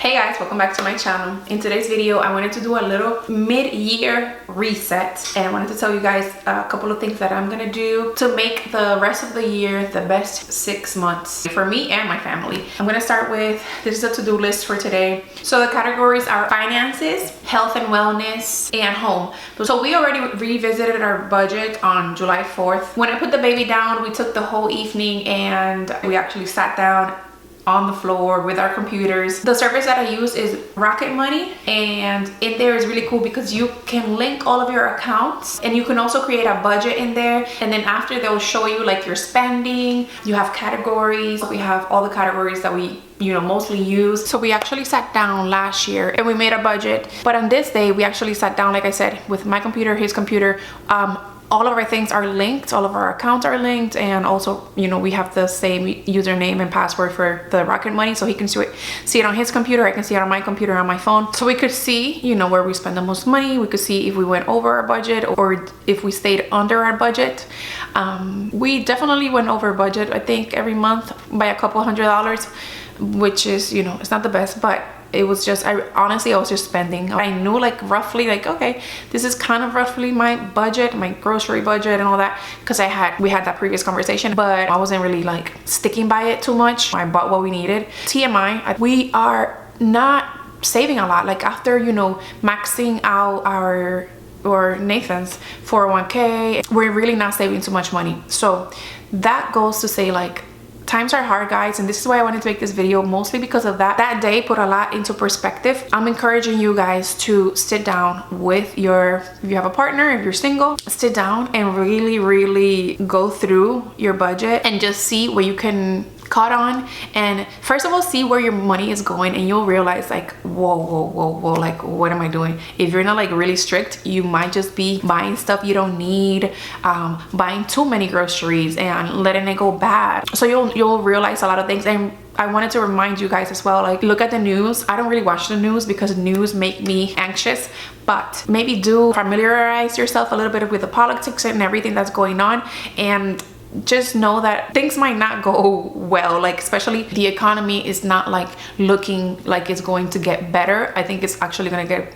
Hey guys, welcome back to my channel. In today's video I wanted to do a little mid-year reset, and I wanted to tell you guys a couple of things that I'm gonna do to make the rest of the year the best 6 months for me and my family. I'm gonna start with, this is a to-do list for today. So the categories are finances, health and wellness, and home. So we already revisited our budget on July 4th. When I put the baby down, we took the whole evening and we actually sat down on the floor with our computers. The service that I use is Rocket Money, and in there is really cool because you can link all of your accounts and you can also create a budget in there, and then after they'll show you like your spending. You have categories. We have all the categories that we mostly use. So we actually sat down last year and we made a budget, but on this day we actually sat down, like I said, with my computer, his computer. All of our things are linked, all of our accounts are linked, and also we have the same username and password for the Rocket Money, so he can see it on his computer, I can see it on my computer, on my phone, so we could see where we spend the most money. We could see if we went over our budget or if we stayed under our budget. We definitely went over budget, I think, every month by a couple $100, which is it's not the best, but it was just, I was just spending. I knew like roughly, like, okay, this is kind of roughly my budget, my grocery budget and all that, because we had that previous conversation, but I wasn't really like sticking by it too much. I bought what we needed. TMI, we are not saving a lot. Like after maxing out or Nathan's 401k, we're really not saving too much money. So that goes to say, like, times are hard, guys, and this is why I wanted to make this video, mostly because of that day put a lot into perspective. I'm encouraging you guys to sit down with if you have a partner, if you're single, sit down and really go through your budget and just see where you can cut on, and first of all see where your money is going, and you'll realize like, whoa, like, what am I doing? If you're not like really strict, you might just be buying stuff you don't need, buying too many groceries and letting it go bad. So you'll realize a lot of things. And I wanted to remind you guys as well, like, look at the news. I don't really watch the news because news make me anxious, but maybe do familiarize yourself a little bit with the politics and everything that's going on, and just know that things might not go well. Like, especially the economy is not like looking like it's going to get better. I think it's actually going to get,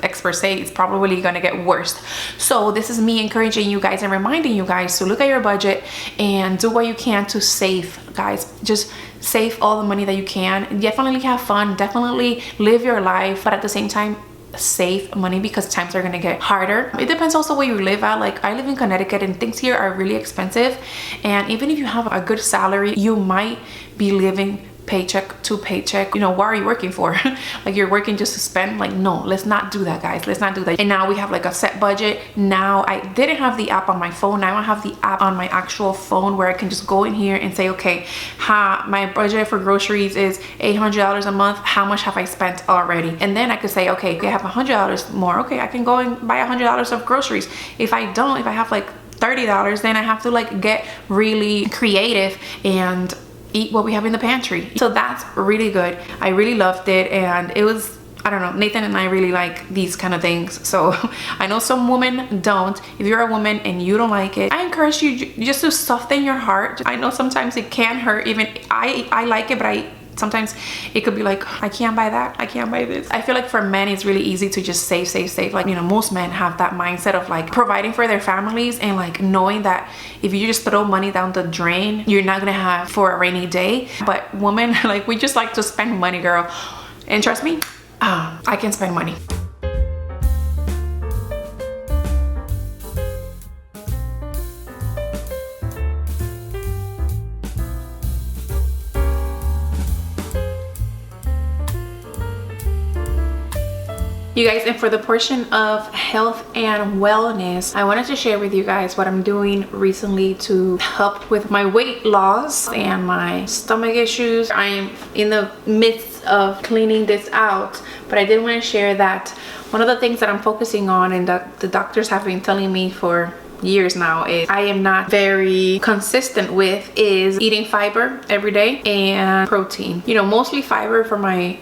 experts say it's probably going to get worse. So this is me encouraging you guys and reminding you guys to look at your budget and do what you can to save, guys. Just save all the money that you can. Definitely have fun, definitely live your life, but at the same time save money, because times are gonna get harder. It depends also where you live at. Like, I live in Connecticut and things here are really expensive, and even if you have a good salary, you might be living paycheck to paycheck. What are you working for? Like, you're working just to spend? Like, no, let's not do that, guys. Let's not do that. And now we have like a set budget. Now I didn't have the app on my phone. Now I have the app on my actual phone where I can just go in here and say, okay, my budget for groceries is $800 a month. How much have I spent already? And then I could say, okay, I have $100 more. Okay, I can go and buy $100 of groceries. If I have like $30, then I have to like get really creative and eat what we have in the pantry. So that's really good. I really loved it, and it was, I don't know, Nathan and I really like these kind of things. So I know some women don't. If you're a woman and you don't like it, I encourage you just to soften your heart. I know sometimes it can hurt. Even I like it, but sometimes it could be like, I can't buy that, I can't buy this. I feel like for men it's really easy to just save. Like, most men have that mindset of like providing for their families, and like knowing that if you just throw money down the drain, you're not gonna have for a rainy day. But women, like, we just like to spend money, girl. And trust me, I can spend money. You guys, and for the portion of health and wellness, I wanted to share with you guys what I'm doing recently to help with my weight loss and my stomach issues. I'm in the midst of cleaning this out, but I did want to share that one of the things that I'm focusing on, and that the doctors have been telling me for years now, is I am not very consistent with, is eating fiber every day and protein. Mostly fiber for my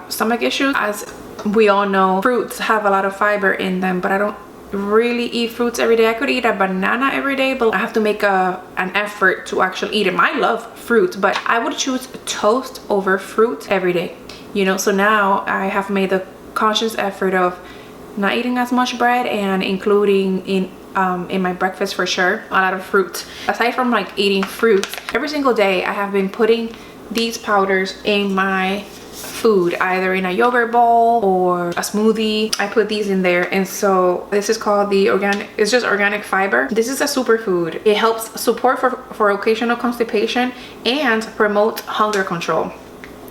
stomach issues. As we all know, fruits have a lot of fiber in them, but I don't really eat fruits every day. I could eat a banana every day, but I have to make an effort to actually eat them. I love fruit, but I would choose toast over fruit every day. you know. So now I have made the conscious effort of not eating as much bread and including in my breakfast for sure a lot of fruit. Aside from like eating fruit every single day, I have been putting these powders in my food, either in a yogurt bowl or a smoothie. I put these in there, and so this is called the organic, it's just organic fiber. This is a superfood. It helps support for occasional constipation and promote hunger control.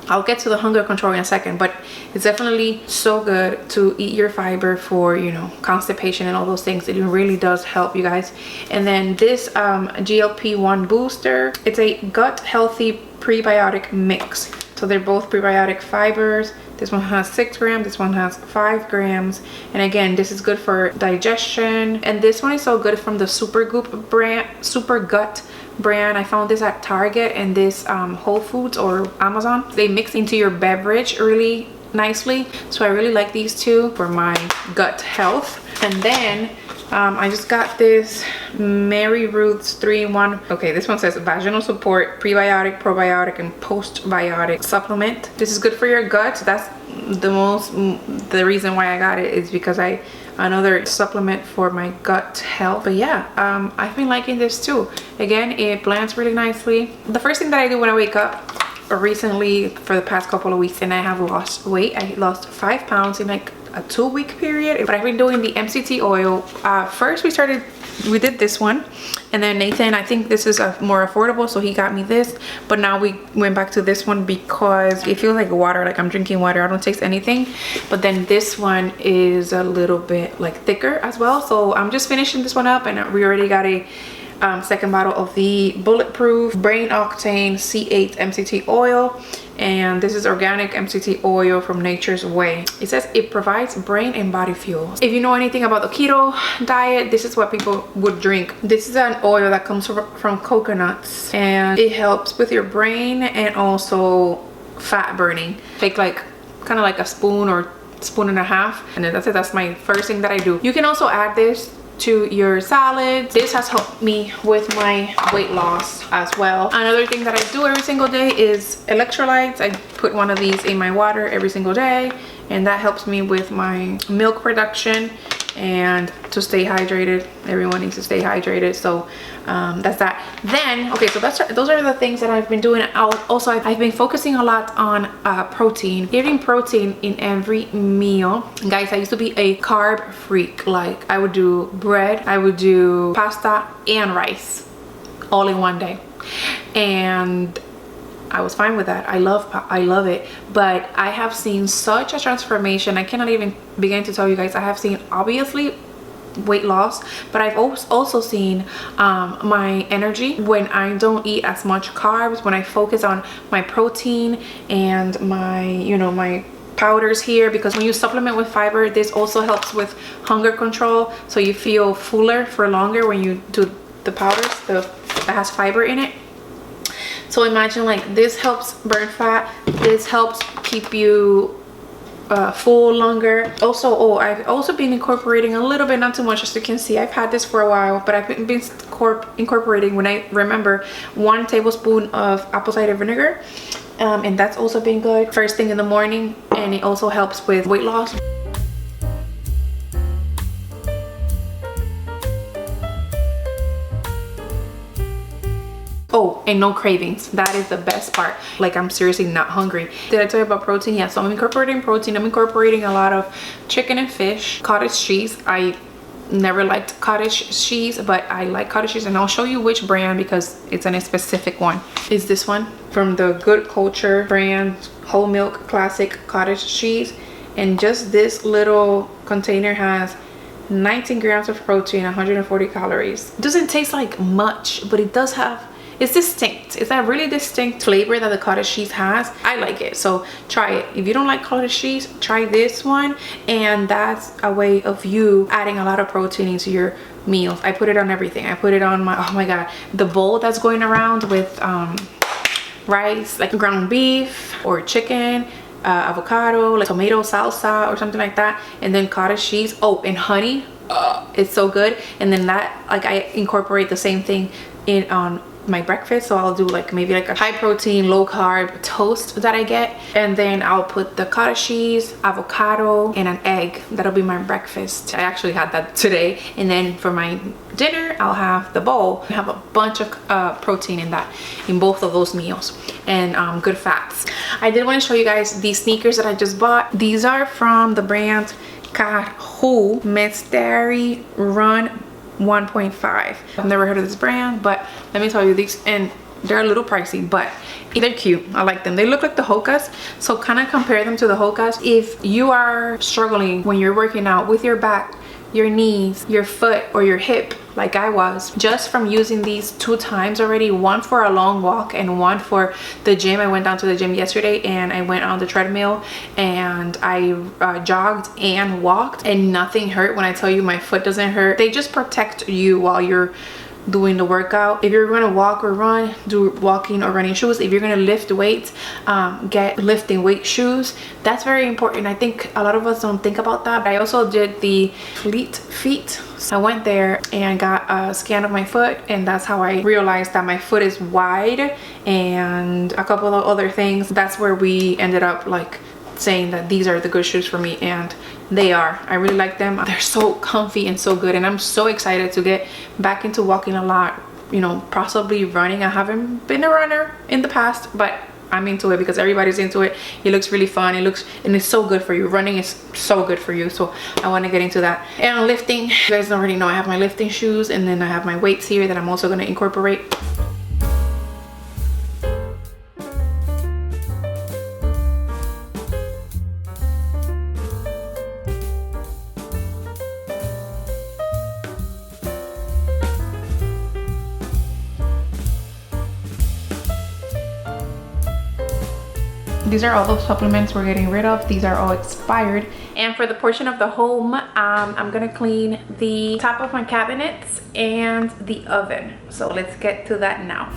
I'll get to the hunger control in a second, but it's definitely so good to eat your fiber for, you know, constipation and all those things. It really does help, you guys. And then this GLP-1 booster, it's a gut healthy prebiotic mix. So they're both prebiotic fibers. This one has 6 grams, this one has 5 grams. And again, this is good for digestion. And this one is so good from the Super Gut brand. I found this at Target and this Whole Foods or Amazon. They mix into your beverage really nicely. So I really like these two for my gut health. And then I just got this Mary Ruth's 3-in-1. Okay, this one says vaginal support, prebiotic, probiotic, and postbiotic supplement. This is good for your gut. That's the reason why I got it is because another supplement for my gut health. But yeah, I've been liking this too. Again, it blends really nicely. The first thing that I do when I wake up recently for the past couple of weeks, and I have lost weight. I lost 5 pounds in like a 2-week period, but I've been doing the MCT oil. First we did this one, and then Nathan, I think this is more affordable, so he got me this, but now we went back to this one because it feels like water, like I'm drinking water. I don't taste anything. But then this one is a little bit like thicker as well, so I'm just finishing this one up, and we already got a second bottle of the Bulletproof Brain Octane C8 MCT oil, and this is organic MCT oil from Nature's Way. It says it provides brain and body fuel. If you know anything about the keto diet, this is what people would drink. This is an oil that comes from coconuts, and it helps with your brain and also fat burning. Take like kind of like a spoon or spoon and a half, and then that's it. That's my first thing that I do. You can also add this to your salads. This has helped me with my weight loss as well. Another thing that I do every single day is electrolytes. I put one of these in my water every single day, and that helps me with my milk production and to stay hydrated. Everyone needs to stay hydrated, so that's that. Then okay, so those are the things that I've been doing. Also, I've been focusing a lot on protein, eating protein in every meal. Guys, I used to be a carb freak. Like I would do bread, I would do pasta and rice all in one day, and I was fine with that. I love it. But I have seen such a transformation. I cannot even begin to tell you guys. I have seen obviously weight loss, but I've also seen my energy when I don't eat as much carbs, when I focus on my protein and my, you know, my powders here, because when you supplement with fiber, this also helps with hunger control, so you feel fuller for longer when you do the powders that has fiber in it. So imagine, like, this helps burn fat, this helps keep you full longer. Also, I've also been incorporating a little bit, not too much, as you can see. I've had this for a while, but I've been incorporating, when I remember, 1 tablespoon of apple cider vinegar, and that's also been good first thing in the morning, and it also helps with weight loss. Oh, and no cravings. That is the best part. Like, I'm seriously not hungry. Did I tell you about protein? Yeah, so I'm incorporating protein. I'm incorporating a lot of chicken and fish, cottage cheese. I never liked cottage cheese, but I like cottage cheese, and I'll show you which brand because it's in a specific one. It's this one from the Good Culture brand, whole milk classic cottage cheese, and just this little container has 19 grams of protein, 140 calories. It doesn't taste like much, but it does have, it's distinct. It's that really distinct flavor that the cottage cheese has. I like it, so try it. If you don't like cottage cheese, try this one, and that's a way of you adding a lot of protein into your meals. I put it on everything. I put it on my, oh my god, the bowl that's going around with rice, like ground beef or chicken, avocado, like tomato salsa or something like that, and then cottage cheese. Oh, and honey. It's so good. And then that, like, I incorporate the same thing in on my breakfast. So I'll do like maybe like a high protein, low carb toast that I get, and then I'll put the cottage cheese, avocado, and an egg. That'll be my breakfast. I actually had that today. And then for my dinner, I'll have the bowl. I have a bunch of protein in that, in both of those meals, and good fats. I did want to show you guys these sneakers that I just bought. These are from the brand Carhu Mystery Run 1.5. I've never heard of this brand, but let me tell you, these, and they're a little pricey, but they're cute. I like them. They look like the Hokas, so kind of compare them to the Hokas. If you are struggling when you're working out with your back, your knees, your foot, or your hip, like I was, just from using these 2 times already, one for a long walk and one for the gym. I went down to the gym yesterday and I went on the treadmill and I jogged and walked, and nothing hurt. When I tell you my foot doesn't hurt, they just protect you while you're doing the workout. If you're gonna walk or run, do walking or running shoes. If you're gonna lift weights, get lifting weight shoes. That's very important. I think a lot of us don't think about that. I also did the Fleet Feet. So I went there and got a scan of my foot, and that's how I realized that my foot is wide, and a couple of other things. That's where we ended up like saying that these are the good shoes for me, and they are. I really like them. They're so comfy and so good, and I'm so excited to get back into walking a lot, you know, possibly running. I haven't been a runner in the past, but I'm into it because everybody's into it. It looks really fun. It looks, and it's so good for you. Running is so good for you, so I want to get into that. And lifting, you guys already know I have my lifting shoes, and then I have my weights here that I'm also going to incorporate. These are all the supplements we're getting rid of. These are all expired. And for the portion of the home, I'm gonna clean the top of my cabinets and the oven. So let's get to that now.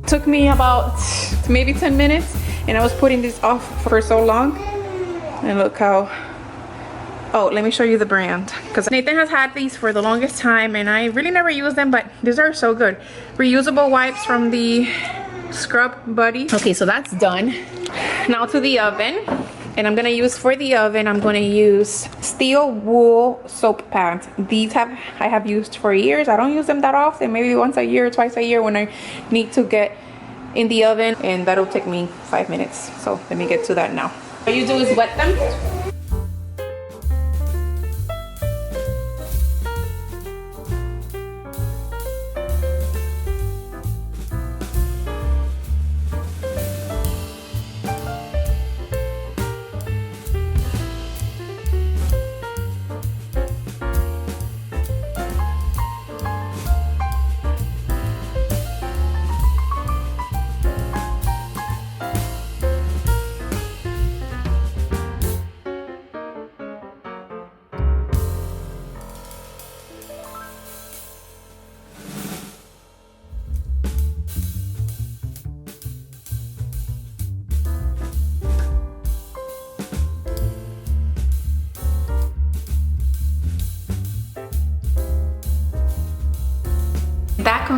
Took me about maybe 10 minutes, and I was putting this off for so long. And look how, oh, let me show you the brand, because Nathan has had these for the longest time and I really never use them, but these are so good. Reusable wipes from the Scrub Buddy. Okay, so that's done. Now to the oven. And I'm gonna use, for the oven, I'm gonna use steel wool soap pads. These I have used for years. I don't use them that often, maybe once a year, twice a year when I need to get in the oven, and that'll take me 5 minutes. So let me get to that now. What you do is wet them.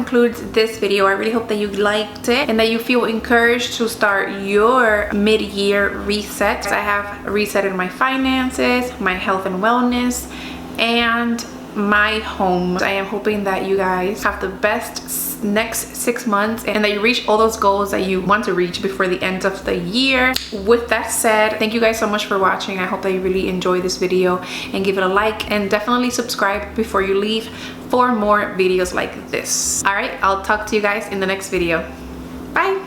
concludes this video. I really hope that you liked it and that you feel encouraged to start your mid-year reset. I have resetted my finances, my health and wellness, and my home. I am hoping that you guys have the best next 6 months and that you reach all those goals that you want to reach before the end of the year. With that said, thank you guys so much for watching. I hope that you really enjoy this video and give it a like, and definitely subscribe before you leave for more videos like this. All right, I'll talk to you guys in the next video. Bye.